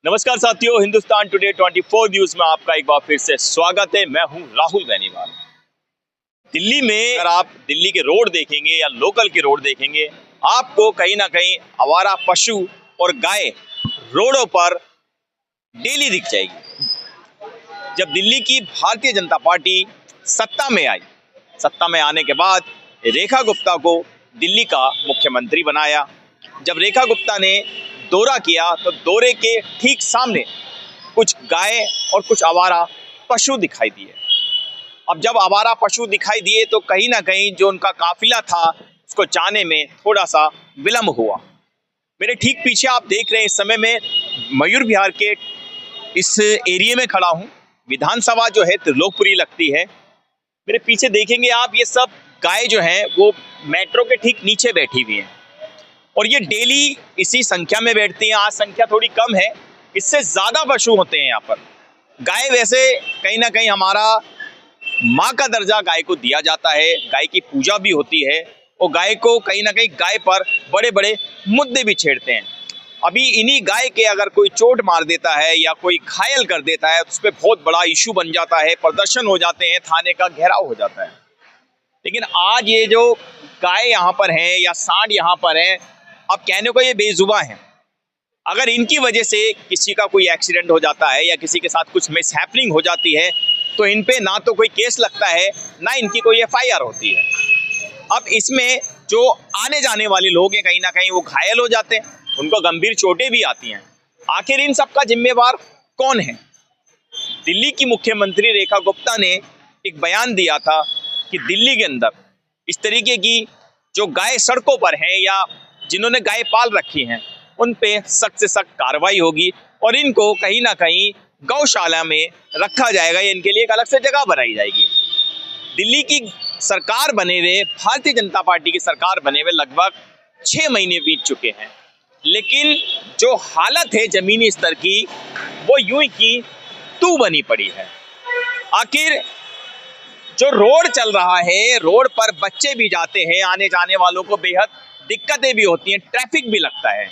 नमस्कार साथियों, Hindustan today 24 news में आपका एक बार फिर से स्वागत है। मैं हूं राहुल बेनीवाल। दिल्ली में अगर आप दिल्ली के रोड देखेंगे या लोकल के रोड देखेंगे, आपको कहीं ना कहीं आवारा पशु और गाय रोडों पर डेली दिख जाएगी। जब दिल्ली की भारतीय जनता पार्टी सत्ता में आई, सत्ता में आने के बाद रेखा गुप्ता को दिल्ली का मुख्यमंत्री बनाया। जब रेखा गुप्ता ने दौरा किया तो दौरे के ठीक सामने कुछ गाय और कुछ आवारा पशु दिखाई दिए। अब जब आवारा पशु दिखाई दिए तो कहीं ना कहीं जो उनका काफिला था उसको जाने में थोड़ा सा विलंब हुआ। मेरे ठीक पीछे आप देख रहे हैं, इस समय मैं मयूर विहार के इस एरिया में खड़ा हूँ। विधानसभा जो है त्रिलोकपुरी लगती है। मेरे पीछे देखेंगे आप, ये सब गाय जो है वो मेट्रो के ठीक नीचे बैठी हुई है और ये डेली इसी संख्या में बैठती हैं। आज संख्या थोड़ी कम है, इससे ज्यादा पशु होते हैं यहाँ पर। गाय वैसे कहीं ना कहीं हमारा माँ का दर्जा गाय को दिया जाता है, गाय की पूजा भी होती है और गाय को कहीं ना कहीं गाय पर बड़े बड़े मुद्दे भी छेड़ते हैं। अभी इन्हीं गाय के अगर कोई चोट मार देता है या कोई घायल कर देता है तो उस पर बहुत बड़ा इशू बन जाता है, प्रदर्शन हो जाते हैं, थाने का घेराव हो जाता है। लेकिन आज ये जो गाय यहाँ पर है या सांड यहाँ पर है, अब कहने को ये बेजुबान है। अगर इनकी वजह से किसी का कोई एक्सीडेंट हो जाता है या किसी के साथ कुछ मिसहैपनिंग हो जाती है तो इन पे ना तो कोई केस लगता है, ना इनकी कोई एफआईआर होती है। अब इसमें जो आने जाने वाले लोग हैं कहीं ना कहीं वो घायल हो जाते हैं, उनको गंभीर चोटें भी आती हैं। आखिर इन सबका जिम्मेवार कौन है? दिल्ली की मुख्यमंत्री रेखा गुप्ता ने एक बयान दिया था कि दिल्ली के अंदर इस तरीके की जो गाय सड़कों पर हैं या जिन्होंने गाय पाल रखी हैं उन पे सख्त से सख्त कार्रवाई होगी और इनको कहीं ना कहीं गौशाला में रखा जाएगा या इनके लिए एक अलग से जगह बनाई जाएगी। दिल्ली की सरकार बने हुए, भारतीय जनता पार्टी की सरकार बने हुए लगभग 6 महीने बीत चुके हैं, लेकिन जो हालत है जमीनी स्तर की वो यूं ही की तू बनी पड़ी है। आखिर जो रोड चल रहा है, रोड पर बच्चे भी जाते हैं, आने जाने वालों को बेहद दिक्कतें भी होती हैं, ट्रैफिक भी लगता है।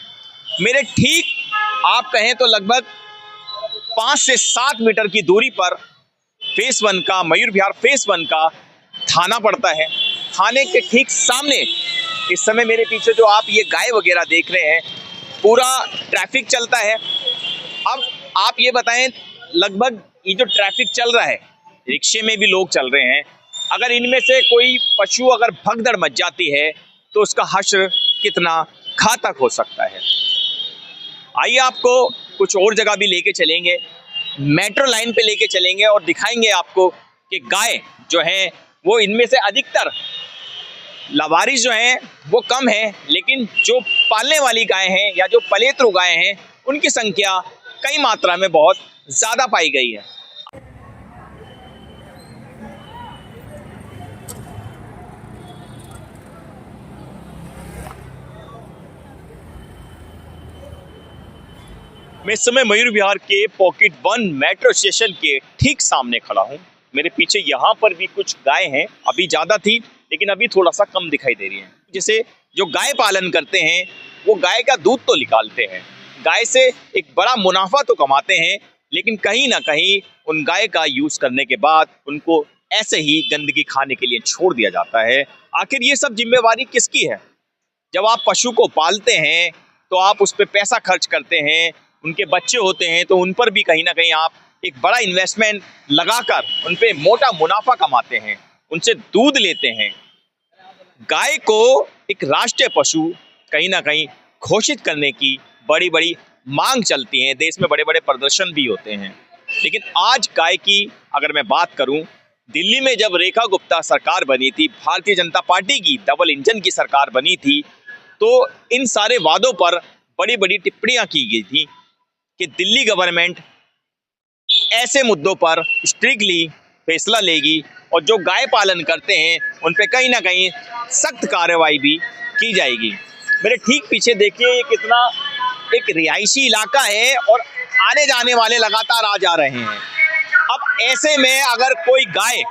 मेरे ठीक आप कहें तो लगभग 5 से 7 मीटर की दूरी पर फेस 1 का, मयूर विहार फेस 1 का थाना पड़ता है। थाने के ठीक सामने इस समय मेरे पीछे जो आप ये गाय वगैरह देख रहे हैं, पूरा ट्रैफिक चलता है। अब आप ये बताएं, लगभग ये जो ट्रैफिक चल रहा है, रिक्शे में भी लोग चल रहे हैं, अगर इनमें से कोई पशु अगर भगदड़ मच जाती है तो उसका हश्र कितना घातक हो सकता है। आइए आपको कुछ और जगह भी लेके चलेंगे, मेट्रो लाइन पे लेके चलेंगे और दिखाएंगे आपको कि गाय जो है वो इनमें से अधिकतर लावारिस जो हैं वो कम है, लेकिन जो पालने वाली गाय हैं या जो पलेत्रु गाय हैं उनकी संख्या कई मात्रा में बहुत ज़्यादा पाई गई है। मैं इस समय मयूर विहार के पॉकेट 1 मेट्रो स्टेशन के ठीक सामने खड़ा हूँ। मेरे पीछे यहाँ पर भी कुछ गाय हैं, अभी ज़्यादा थी लेकिन अभी थोड़ा सा कम दिखाई दे रही हैं। जैसे जो गाय पालन करते हैं वो गाय का दूध तो निकालते हैं, गाय से एक बड़ा मुनाफा तो कमाते हैं, लेकिन कहीं ना कहीं उन गाय का यूज़ करने के बाद उनको ऐसे ही गंदगी खाने के लिए छोड़ दिया जाता है। आखिर ये सब जिम्मेवारी किसकी है? जब आप पशु को पालते हैं तो आप उस पर पैसा खर्च करते हैं, उनके बच्चे होते हैं तो उन पर भी कहीं ना कहीं आप एक बड़ा इन्वेस्टमेंट लगाकर उन पे मोटा मुनाफा कमाते हैं, उनसे दूध लेते हैं। गाय को एक राष्ट्रीय पशु कहीं ना कहीं घोषित करने की बड़ी बड़ी मांग चलती है, देश में बड़े बड़े प्रदर्शन भी होते हैं। लेकिन आज गाय की अगर मैं बात करूं, दिल्ली में जब रेखा गुप्ता सरकार बनी थी, भारतीय जनता पार्टी की डबल इंजन की सरकार बनी थी, तो इन सारे वादों पर बड़ी बड़ी टिप्पणियां की गई थी कि दिल्ली गवर्नमेंट ऐसे मुद्दों पर स्ट्रिक्टली फैसला लेगी और जो गाय पालन करते हैं उन पे कहीं ना कहीं सख्त कार्रवाई भी की जाएगी। मेरे ठीक पीछे देखिए, ये कितना एक रिहायशी इलाका है और आने जाने वाले लगातार आ जा रहे हैं। अब ऐसे में अगर कोई गाय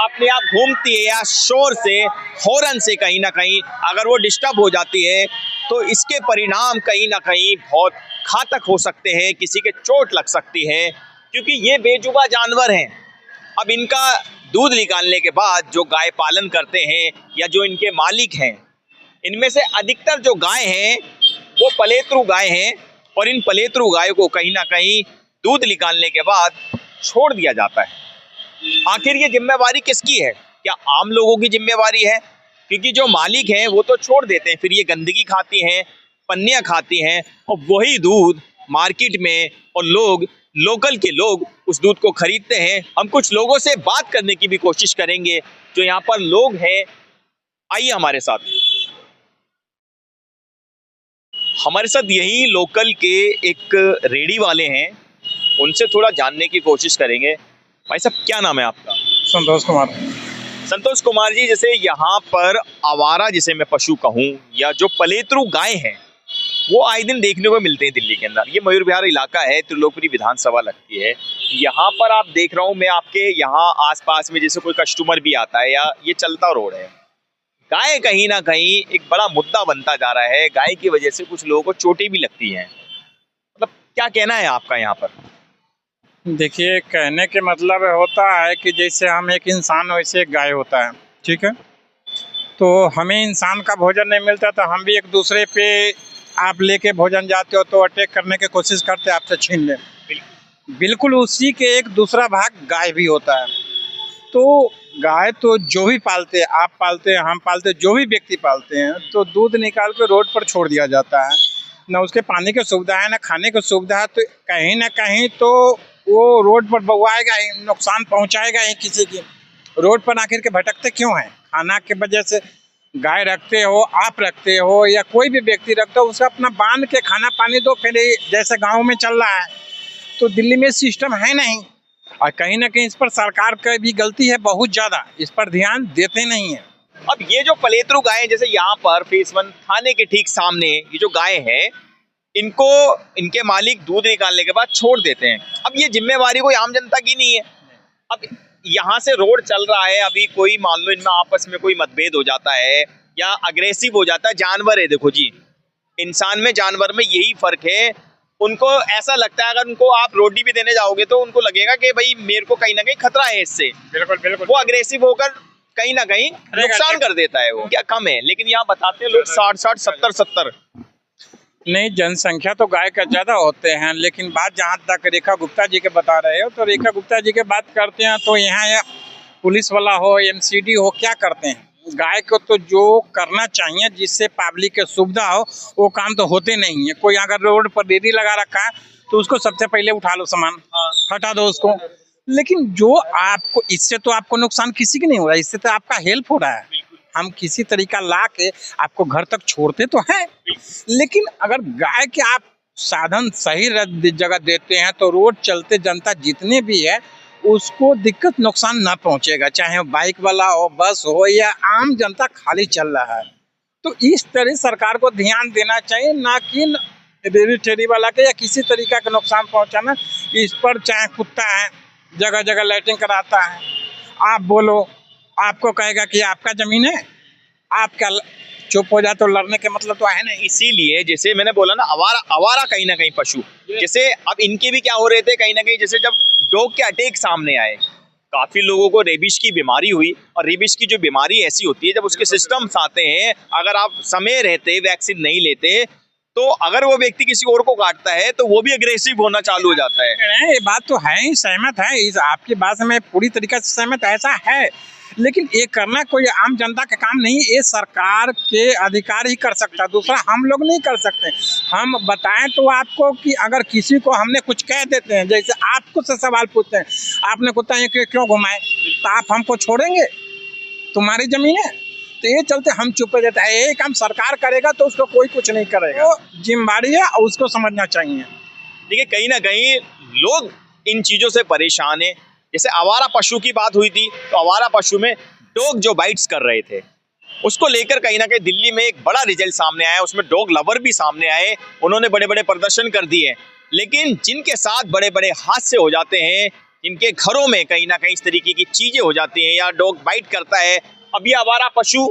अपने आप घूमती है या शोर से, हॉर्न से कहीं ना कहीं अगर वो डिस्टर्ब हो जाती है तो इसके परिणाम कहीं ना कहीं बहुत घातक हो सकते हैं, किसी के चोट लग सकती है, क्योंकि ये बेजुबान जानवर हैं। अब इनका दूध निकालने के बाद जो गाय पालन करते हैं या जो इनके मालिक हैं, इनमें से अधिकतर जो गाय हैं वो पलेतरू गाय हैं, और इन पलेतरू गाय को कहीं ना कहीं दूध निकालने के बाद छोड़ दिया जाता है। आखिर ये जिम्मेवारी किसकी है? क्या आम लोगों की जिम्मेवारी है? क्योंकि जो मालिक हैं वो तो छोड़ देते हैं, फिर ये गंदगी खाती हैं, पन्नियां खाती हैं, और वही दूध मार्केट में और लोकल के लोग उस दूध को खरीदते हैं। हम कुछ लोगों से बात करने की भी कोशिश करेंगे जो यहाँ पर लोग हैं। आइए हमारे साथ यही लोकल के एक रेडी वाले हैं, उनसे थोड़ा जानने की कोशिश करेंगे। भाई साहब, क्या नाम है आपका? संतोष कुमार। संतोष कुमार जी, जैसे यहाँ पर आवारा, जिसे मैं पशु कहूँ, या जो पलेतरू गाय हैं, वो आए दिन देखने को मिलते हैं दिल्ली के अंदर। ये मयूर विहार इलाका है, त्रिलोकपुरी विधानसभा लगती है। यहाँ पर आप देख रहा हूँ मैं, आपके यहाँ आसपास में जैसे कोई कस्टमर भी आता है, या ये चलता रोड है, गाय कहीं ना कहीं एक बड़ा मुद्दा बनता जा रहा है। गाय की वजह से कुछ लोगों को चोटें भी लगती हैं। मतलब क्या कहना है आपका यहाँ पर? देखिए, कहने के मतलब होता है कि जैसे हम एक इंसान वैसे एक गाय होता है, ठीक है। तो हमें इंसान का भोजन नहीं मिलता तो हम भी एक दूसरे पे, आप लेके भोजन जाते हो तो अटैक करने की कोशिश करते हैं, आपसे छीन ले। बिल्कुल उसी के एक दूसरा भाग गाय भी होता है। तो गाय तो जो भी पालते हैं, आप पालते हैं, हम पालते हैं, जो भी व्यक्ति पालते हैं, तो दूध निकाल के रोड पर छोड़ दिया जाता है। ना उसके पानी की सुविधा है, ना खाने की सुविधा है, तो कहीं ना कहीं तो वो रोड पर बगवाएगा ही, नुकसान पहुंचाएगा ही किसी की। रोड पर आखिर के भटकते क्यों हैं? खाना के वजह से। गाय रखते हो, आप रखते हो, या कोई भी व्यक्ति रखता हो, उसका अपना बांध के खाना पानी दो। फिर जैसे गाँव में चल रहा है, तो दिल्ली में सिस्टम है नहीं, और कहीं ना कहीं इस पर सरकार का भी गलती है, बहुत ज़्यादा इस पर ध्यान देते नहीं है। अब ये जो पलेतरू गाय है, जैसे यहाँ पर फेस 1 थाने के ठीक सामने ये जो गाय है, इनको इनके मालिक दूध निकालने के बाद छोड़ देते हैं। अब ये जिम्मेवारी कोई आम जनता की नहीं है। अब यहाँ से रोड चल रहा है, अभी कोई मान लो इनमें आपस में कोई मतभेद हो जाता है या अग्रेसिव हो जाता है। जानवर है, देखो जी, इंसान में जानवर में यही फर्क है। उनको ऐसा लगता है अगर उनको आप रोटी भी देने जाओगे तो उनको लगेगा कि भाई मेरे को कहीं ना कहीं खतरा है इससे। बिल्कुल बिल्कुल। वो अग्रेसिव होकर कहीं ना कहीं नुकसान कर देता है। वो क्या कम है, लेकिन यहाँ बताते हैं लोग 60-60, 70-70। नहीं, जनसंख्या तो गाय का ज़्यादा होते हैं, लेकिन बात जहाँ तक रेखा गुप्ता जी के बता रहे हो, तो रेखा गुप्ता जी के बात करते हैं तो यहाँ या पुलिस वाला हो, एमसीडी हो, क्या करते हैं? गाय को तो जो करना चाहिए जिससे पब्लिक के सुविधा हो, वो काम तो होते नहीं है। कोई अगर रोड पर डेयरी लगा रखा है तो उसको सबसे पहले उठा लो, सामान हटा दो उसको। लेकिन जो आपको, इससे तो आपको नुकसान किसी की नहीं हो रहा है, इससे तो आपका हेल्प हो रहा है। हम किसी तरीका ला के आपको घर तक छोड़ते तो हैं, लेकिन अगर गाय के आप साधन सही जगह देते हैं तो रोड चलते जनता जितने भी है उसको दिक्कत नुकसान ना पहुंचेगा, चाहे वो बाइक वाला हो, बस हो, या आम जनता खाली चल रहा है। तो इस तरह सरकार को ध्यान देना चाहिए, ना कि रेडी ठेरी वाला के या किसी तरीका का नुकसान पहुंचाना। इस पर चाहे कुत्ता है, जगह जगह लाइटिंग कराता है, आप बोलो, आपको कहेगा कि आपका जमीन है, आपका चुप हो जाए तो लड़ने के मतलब तो है नहीं। इसीलिए जैसे मैंने बोला ना, आवारा कहीं ना कहीं पशु, जैसे अब इनके भी क्या हो रहे थे कहीं ना कहीं, जैसे जब डॉग के अटैक सामने आए, काफी लोगों को रेबिश की बीमारी हुई। और रेबिश की जो बीमारी ऐसी होती है, जब उसके सिस्टम्स आते हैं, अगर आप समय रहते वैक्सीन नहीं लेते, तो अगर वो व्यक्ति किसी और को काटता है तो वो भी अग्रेसिव होना चालू हो जाता है। ये बात तो है ही, सहमत है इस आपकी बात से, मैं पूरी तरीके से सहमत, ऐसा है। लेकिन ये करना कोई आम जनता का काम नहीं, ये सरकार के अधिकार ही कर सकता है, दूसरा हम लोग नहीं कर सकते। हम बताएं तो आपको कि अगर किसी को हमने कुछ कह देते हैं, जैसे आपको से सवाल पूछते हैं, आपने कुत्ता ये क्यों घुमाए, तो आप हमको छोड़ेंगे? तुम्हारी जमीन है। तो ये चलते हम चुप हो जाते हैं। ये काम सरकार करेगा तो उसको कोई कुछ नहीं करेगा, तो जिम्मेदारी है और उसको समझना चाहिए। देखिए, कहीं ना कहीं लोग इन चीज़ों से परेशान हैं। जैसे आवारा पशु की बात हुई थी, तो आवारा पशु में डॉग जो बाइट्स कर रहे थे, उसको लेकर कहीं ना कहीं दिल्ली में एक बड़ा रिजल्ट सामने आया। उसमें डॉग लवर भी सामने आए, उन्होंने बड़े बड़े प्रदर्शन कर दिए। लेकिन जिनके साथ बड़े बड़े हादसे हो जाते हैं, जिनके घरों में कहीं ना कहीं इस तरीके की चीज़ें हो जाती हैं या डॉग बाइट करता है, अब ये आवारा पशु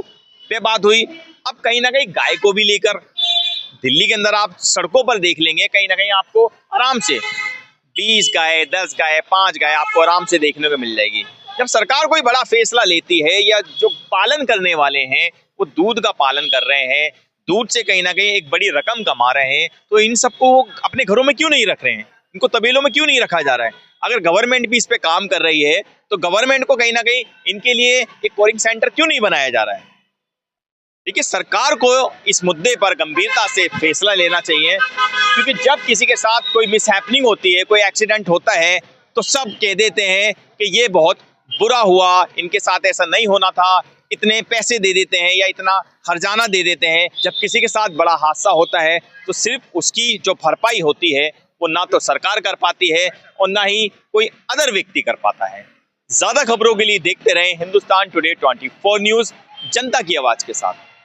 पे बात हुई, अब कहीं ना कहीं गाय को भी लेकर दिल्ली के अंदर आप सड़कों पर देख लेंगे कहीं ना कहीं आपको आराम से 20 गाय, 10 गाय, 5 गाय आपको आराम से देखने को मिल जाएगी। जब सरकार कोई बड़ा फैसला लेती है या जो पालन करने वाले हैं वो दूध का पालन कर रहे हैं, दूध से कहीं ना कहीं एक बड़ी रकम कमा रहे हैं, तो इन सबको अपने घरों में क्यों नहीं रख रहे हैं? इनको तबेलों में क्यों नहीं रखा जा रहा है? अगर गवर्नमेंट भी इस पे काम कर रही है तो गवर्नमेंट को कहीं ना कहीं इनके लिए एक कोरिंग सेंटर क्यों नहीं बनाया जा रहा है? देखिए, सरकार को इस मुद्दे पर गंभीरता से फैसला लेना चाहिए, क्योंकि जब किसी के साथ कोई मिसहैपनिंग होती है, कोई एक्सीडेंट होता है, तो सब कह देते हैं कि ये बहुत बुरा हुआ, इनके साथ ऐसा नहीं होना था, इतने पैसे दे देते हैं या इतना हर्जाना दे देते हैं। जब किसी के साथ बड़ा हादसा होता है तो सिर्फ उसकी जो भरपाई होती है वो ना तो सरकार कर पाती है और ना ही कोई अदर व्यक्ति कर पाता है। ज्यादा खबरों के लिए देखते रहें हिंदुस्तान टुडे 24 न्यूज़, जनता की आवाज के साथ।